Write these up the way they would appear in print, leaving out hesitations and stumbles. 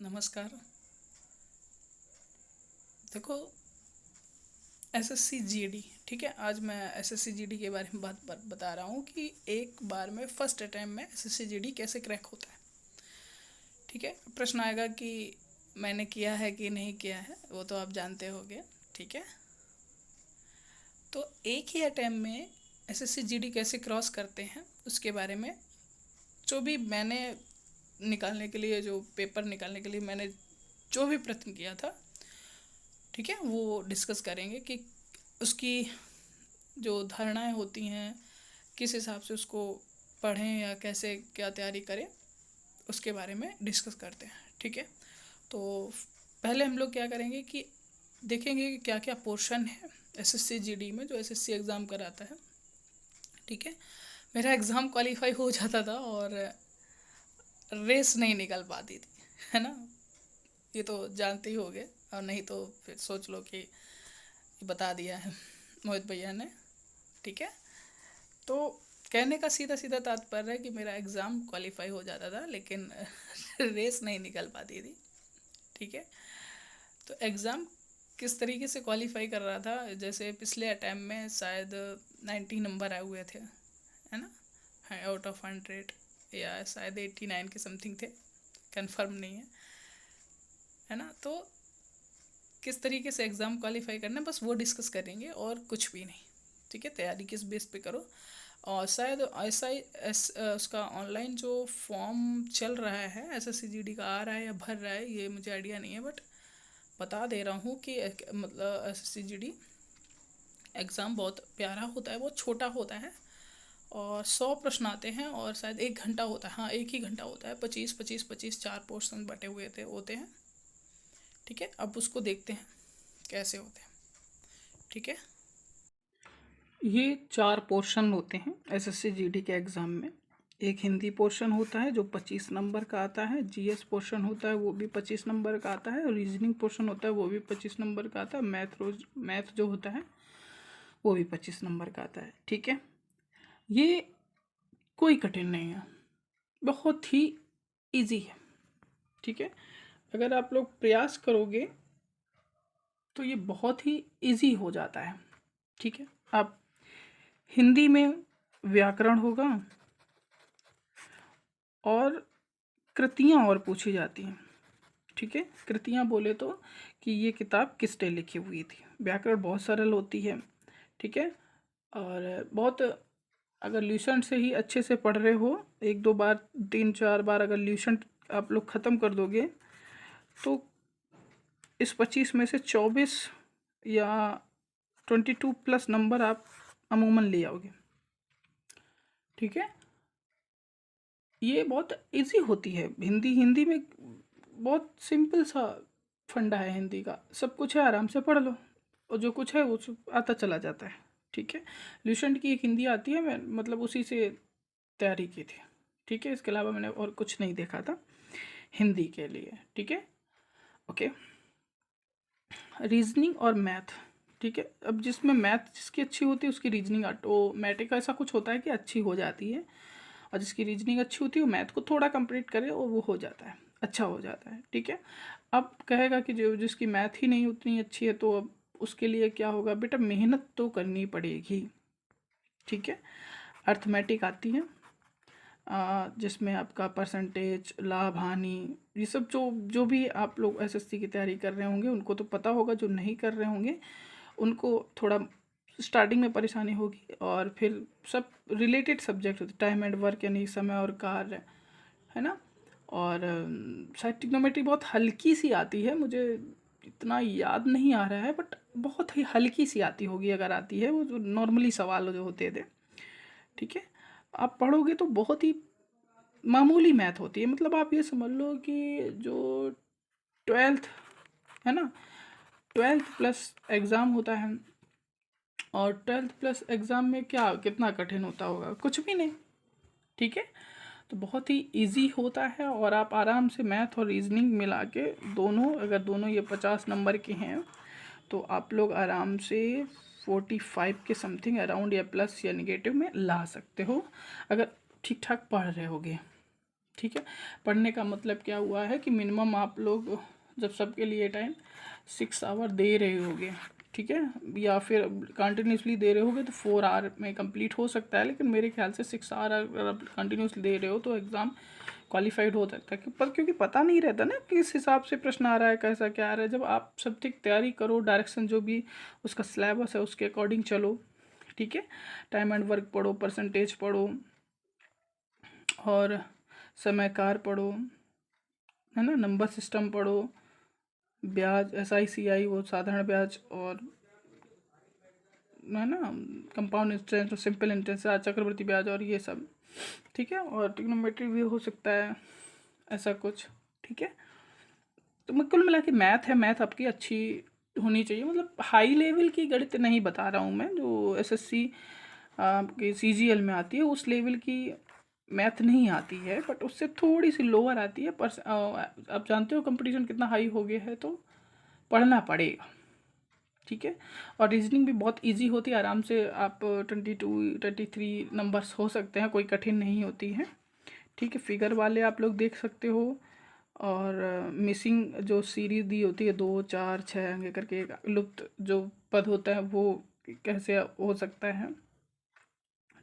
नमस्कार। देखो, SSC GD, ठीक है। आज मैं एसएससी जीडी के बारे में बता रहा हूँ कि एक बार में फर्स्ट अटैम्प्ट में एसएससी जीडी कैसे क्रैक होता है। ठीक है, प्रश्न आएगा कि मैंने किया है कि नहीं किया है, वो तो आप जानते होंगे। ठीक है, तो एक ही अटैम्प्ट में एसएससी जीडी कैसे क्रॉस करते हैं उसके बारे में, जो भी मैंने निकालने के लिए, जो पेपर निकालने के लिए मैंने जो भी प्रयत्न किया था, ठीक है, वो डिस्कस करेंगे कि उसकी जो धारणाएं होती हैं, किस हिसाब से उसको पढ़ें या कैसे क्या तैयारी करें, उसके बारे में डिस्कस करते हैं। ठीक है, तो पहले हम लोग क्या करेंगे कि देखेंगे कि क्या क्या पोर्शन है एसएससी जीडी में जो एसएससी एग्ज़ाम कराता है। ठीक है, मेरा एग्ज़ाम क्वालिफाई हो जाता था और रेस नहीं निकल पाती थी, है ना। ये तो जानते ही होगे, और नहीं तो फिर सोच लो कि ये बता दिया है मोहित भैया ने। ठीक है, तो कहने का सीधा सीधा तात्पर्य है कि मेरा एग्ज़ाम क्वालिफाई हो जाता था, लेकिन रेस नहीं निकल पाती थी। ठीक है, तो एग्ज़ाम किस तरीके से क्वालिफाई कर रहा था, जैसे पिछले अटैम्प्ट में शायद 90 नंबर आए हुए थे, है ना, आउट ऑफ 100, या शायद 89 के समथिंग थे, कंफर्म नहीं है ना। तो किस तरीके से एग्ज़ाम क्वालिफाई करना है, बस वो डिस्कस करेंगे और कुछ भी नहीं। ठीक है, तैयारी किस बेस पे करो। और शायद ऐसा ही उसका ऑनलाइन जो फॉर्म चल रहा है एसएससी जीडी का, आ रहा है या भर रहा है, ये मुझे आइडिया नहीं है, बट बता दे रहा हूँ कि मतलब एसएससी जीडी एग्ज़ाम बहुत प्यारा होता है, बहुत छोटा होता है, और 100 प्रश्न आते हैं, और शायद 1 घंटा होता है। हाँ, एक ही घंटा होता है। 25 25 25 4 पोर्शन बटे हुए होते हैं। ठीक है, अब उसको देखते हैं कैसे होते हैं। ठीक है, ये 4 पोर्शन होते हैं एसएससी जीडी के एग्ज़ाम में। एक हिंदी पोर्शन होता है जो 25 नंबर का आता है, जीएस पोर्शन होता है वो भी 25 नंबर का आता है, और रीजनिंग पोर्शन होता है वो भी 25 नंबर का आता है। मैथ जो होता है वो भी 25 नंबर का आता है। ठीक है, ये कोई कठिन नहीं है, बहुत ही इजी है। ठीक है, अगर आप लोग प्रयास करोगे तो ये बहुत ही इजी हो जाता है। ठीक है, आप हिंदी में व्याकरण होगा और कृतियाँ और पूछी जाती हैं। ठीक है, कृतियाँ बोले तो कि ये किताब किसने लिखी हुई थी। व्याकरण बहुत सरल होती है। ठीक है, और बहुत, अगर ल्यूसेंट से ही अच्छे से पढ़ रहे हो, 1 2 बार 3 4 बार अगर ल्यूसेंट आप लोग ख़त्म कर दोगे, तो इस 25 में से 24 या 22+ नंबर आप अमूमन ले आओगे। ठीक है, ये बहुत इजी होती है। हिंदी हिंदी में बहुत सिंपल सा फंडा है हिंदी का, सब कुछ है, आराम से पढ़ लो, और जो कुछ है वो सब आता चला जाता है। ठीक है, ल्यूसेंट की एक हिंदी आती है, मैं मतलब उसी से तैयारी की थी। ठीक है, इसके अलावा मैंने और कुछ नहीं देखा था हिंदी के लिए। ठीक है, ओके। रीजनिंग और मैथ, ठीक है, अब जिसमें मैथ जिसकी अच्छी होती है उसकी रीजनिंग ऑटोमेटिक ऐसा कुछ होता है कि अच्छी हो जाती है, और जिसकी रीजनिंग अच्छी होती है वो मैथ को थोड़ा कंप्लीट करे और वो हो जाता है, अच्छा हो जाता है। ठीक है, अब कहेगा कि जो जिसकी मैथ ही नहीं उतनी अच्छी है, तो अब उसके लिए क्या होगा, बेटा मेहनत तो करनी पड़ेगी। ठीक है, अर्थमेटिक आती है, जिसमें आपका परसेंटेज, लाभ हानि, ये सब जो जो भी आप लोग एसएससी की तैयारी कर रहे होंगे उनको तो पता होगा, जो नहीं कर रहे होंगे उनको थोड़ा स्टार्टिंग में परेशानी होगी, और फिर सब रिलेटेड सब्जेक्ट होते, टाइम एंड वर्क यानी समय और कार्य, है ना। और शायद ट्रिग्नोमेट्री बहुत हल्की सी आती है, मुझे इतना याद नहीं आ रहा है, बट बहुत ही हल्की सी आती होगी, अगर आती है, वो जो नॉर्मली सवाल जो होते थे। ठीक है, आप पढ़ोगे तो बहुत ही मामूली मैथ होती है, मतलब आप ये समझ लो कि जो 12th है ना, 12th प्लस एग्ज़ाम होता है, और 12th प्लस एग्ज़ाम में क्या कितना कठिन होता होगा, कुछ भी नहीं। ठीक है, तो बहुत ही इजी होता है, और आप आराम से मैथ और रीजनिंग मिला के दोनों, अगर दोनों ये 50 नंबर के हैं, तो आप लोग आराम से 45 के समथिंग अराउंड, या प्लस या निगेटिव में ला सकते हो, अगर ठीक ठाक पढ़ रहे होगे। ठीक है। पढ़ने का मतलब क्या हुआ है कि मिनिमम आप लोग जब सबके लिए टाइम 6 आवर दे रहे होगे, ठीक है, या फिर कंटिन्यूसली दे रहे होगे तो 4 आवर में कंप्लीट हो सकता है, लेकिन मेरे ख्याल से 6 आवर अगर आप कंटिन्यूसली दे रहे हो तो एग्ज़ाम क्वालिफाइड हो सकता है। क्योंकि पता नहीं रहता ना किस हिसाब से प्रश्न आ रहा है, कैसा क्या आ रहा है। जब आप सब ठीक तैयारी करो, डायरेक्शन जो भी उसका सिलेबस है उसके अकॉर्डिंग चलो, ठीक है। टाइम एंड वर्क पढ़ो, परसेंटेज पढ़ो, और समयकार पढ़ो, है ना, नंबर सिस्टम पढ़ो, ब्याज SI CI वो साधारण ब्याज, और है ना कंपाउंड इंटरेस्ट और सिंपल इंटरेस्ट, चक्रवृद्धि ब्याज और ये सब, ठीक है। और ट्रिग्नोमेट्री भी हो सकता है, ऐसा कुछ, ठीक है। तो मैं कुल मिला के मैथ है, मैथ आपकी अच्छी होनी चाहिए। मतलब हाई लेवल की गणित नहीं बता रहा हूँ मैं, जो SSC आपकी CGL में आती है उस लेवल की मैथ नहीं आती है, बट उससे थोड़ी सी लोअर आती है। पर आप जानते हो कंपटीशन कितना हाई हो गया है, तो पढ़ना पड़ेगा, ठीक है। और रीजनिंग भी बहुत इजी होती है, आराम से आप 22-23 नंबर्स हो सकते हैं, कोई कठिन नहीं होती है, ठीक है। फिगर वाले आप लोग देख सकते हो, और मिसिंग जो सीरीज दी होती है 2, 4, 6 अंक करके, एक लुप्त जो पद होता है वो कैसे हो सकता है,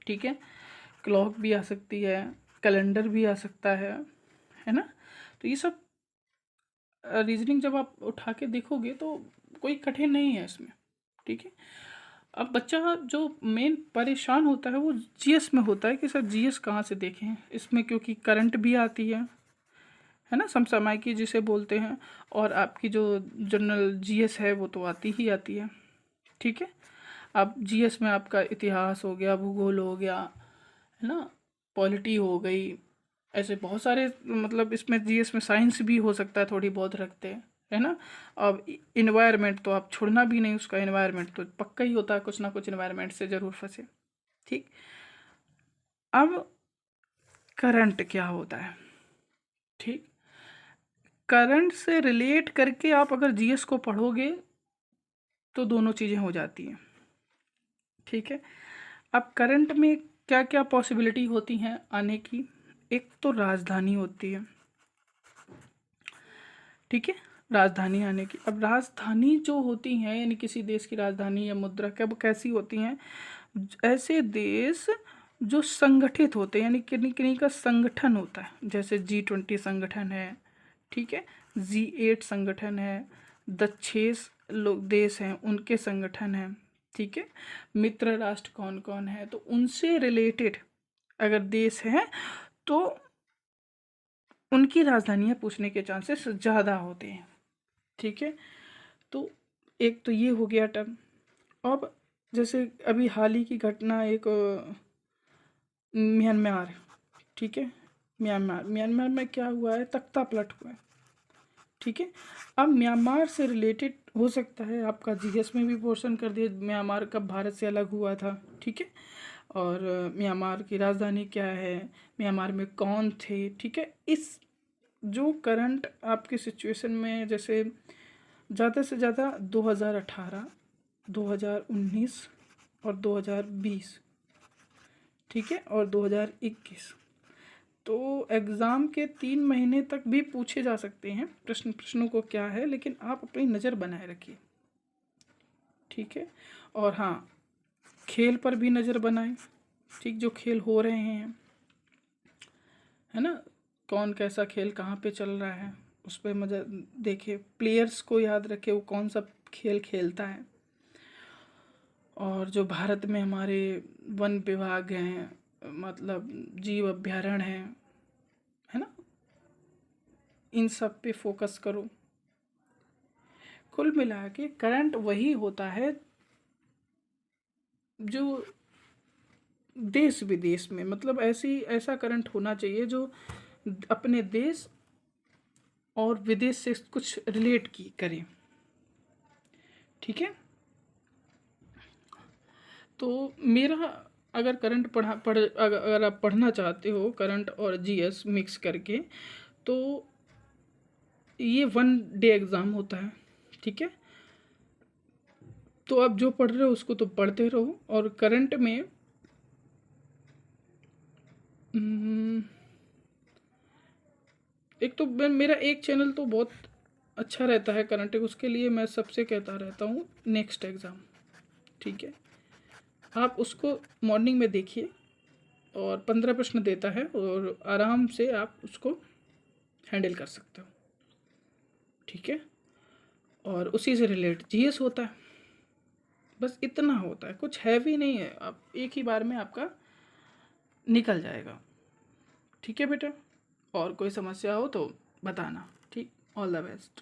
ठीक है। क्लॉक भी आ सकती है, कैलेंडर भी आ सकता है ना। तो ये सब रीजनिंग जब आप उठा के देखोगे तो कोई कठिन नहीं है इसमें, ठीक है। अब बच्चा जो मेन परेशान होता है वो GS में होता है कि सर GS कहाँ से देखें इसमें, क्योंकि करंट भी आती है ना, समसामयिकी जिसे बोलते हैं, और आपकी जो जनरल GS है वो तो आती ही आती है, ठीक है। अब GS में आपका इतिहास हो गया, भूगोल हो गया, है ना, पॉलिटी हो गई, ऐसे बहुत सारे, मतलब इसमें GS में साइंस भी हो सकता है, थोड़ी बहुत रखते हैं, है ना। अब इन्वायरमेंट तो आप छोड़ना भी नहीं, उसका इन्वायरमेंट तो पक्का ही होता है, कुछ ना कुछ इन्वायरमेंट से ज़रूर फंसे, ठीक। अब करंट क्या होता है, ठीक। करंट से रिलेट करके आप अगर GS को पढ़ोगे तो दोनों चीज़ें हो जाती हैं, ठीक है। अब करंट में क्या क्या पॉसिबिलिटी होती हैं आने की, एक तो राजधानी होती है, ठीक है, राजधानी आने की। अब राजधानी जो होती हैं, यानी किसी देश की राजधानी या मुद्रा कब कैसी होती हैं, ऐसे देश जो संगठित होते हैं, यानी किन्हीं किन्हीं का संगठन होता है, जैसे G20 संगठन है, ठीक है, G8 संगठन है, 10 लोग देश हैं उनके संगठन हैं, ठीक है। मित्र राष्ट्र कौन कौन है, तो उनसे रिलेटेड अगर देश हैं तो उनकी राजधानियाँ पूछने के चांसेस ज़्यादा होते हैं, ठीक है। तो एक तो ये हो गया टर्म। अब जैसे अभी हाल ही की घटना एक म्यांमार, ठीक है, म्यांमार म्यांमार में क्या हुआ है, तख्ता पलट हुआ है, ठीक है। अब म्यांमार से रिलेटेड हो सकता है आपका GS में भी पोर्शन कर दिया, म्यांमार कब भारत से अलग हुआ था, ठीक है, और म्यांमार की राजधानी क्या है, म्यांमार में कौन थे, ठीक है। इस जो करंट आपकी सिचुएशन में, जैसे ज़्यादा से ज़्यादा 2018, 2019 और 2020, ठीक है, और 2021, तो एग्ज़ाम के 3 महीने तक भी पूछे जा सकते हैं प्रश्नों को क्या है, लेकिन आप अपनी नज़र बनाए रखिए, ठीक है। और हाँ, खेल पर भी नज़र बनाएं, ठीक, जो खेल हो रहे हैं, है ना, कौन कैसा खेल कहाँ पे चल रहा है उस पर मज़ा देखिए, प्लेयर्स को याद रखे वो कौन सा खेल खेलता है। और जो भारत में हमारे वन विभाग हैं, मतलब जीव अभ्यारण्य हैं, है ना, इन सब पे फोकस करो। कुल मिला के करंट वही होता है जो देश विदेश में, मतलब ऐसा करंट होना चाहिए जो अपने देश और विदेश से कुछ रिलेट की करे, ठीक है। तो मेरा, अगर करंट अगर आप पढ़ना चाहते हो करंट और GS मिक्स करके, तो ये 1 डे एग्ज़ाम होता है, ठीक है। तो आप जो पढ़ रहे हो उसको तो पढ़ते रहो, और करंट में एक तो मेरा एक चैनल तो बहुत अच्छा रहता है करंट, उसके लिए मैं सबसे कहता रहता हूँ नेक्स्ट एग्ज़ाम, ठीक है। आप उसको मॉर्निंग में देखिए और 15 प्रश्न देता है और आराम से आप उसको हैंडल कर सकते हो, ठीक है। और उसी से रिलेटेड जीएस होता है, बस इतना होता है, कुछ हैवी नहीं है, आप एक ही बार में आपका निकल जाएगा, ठीक है बेटा। और कोई समस्या हो तो बताना, ठीक। All the best.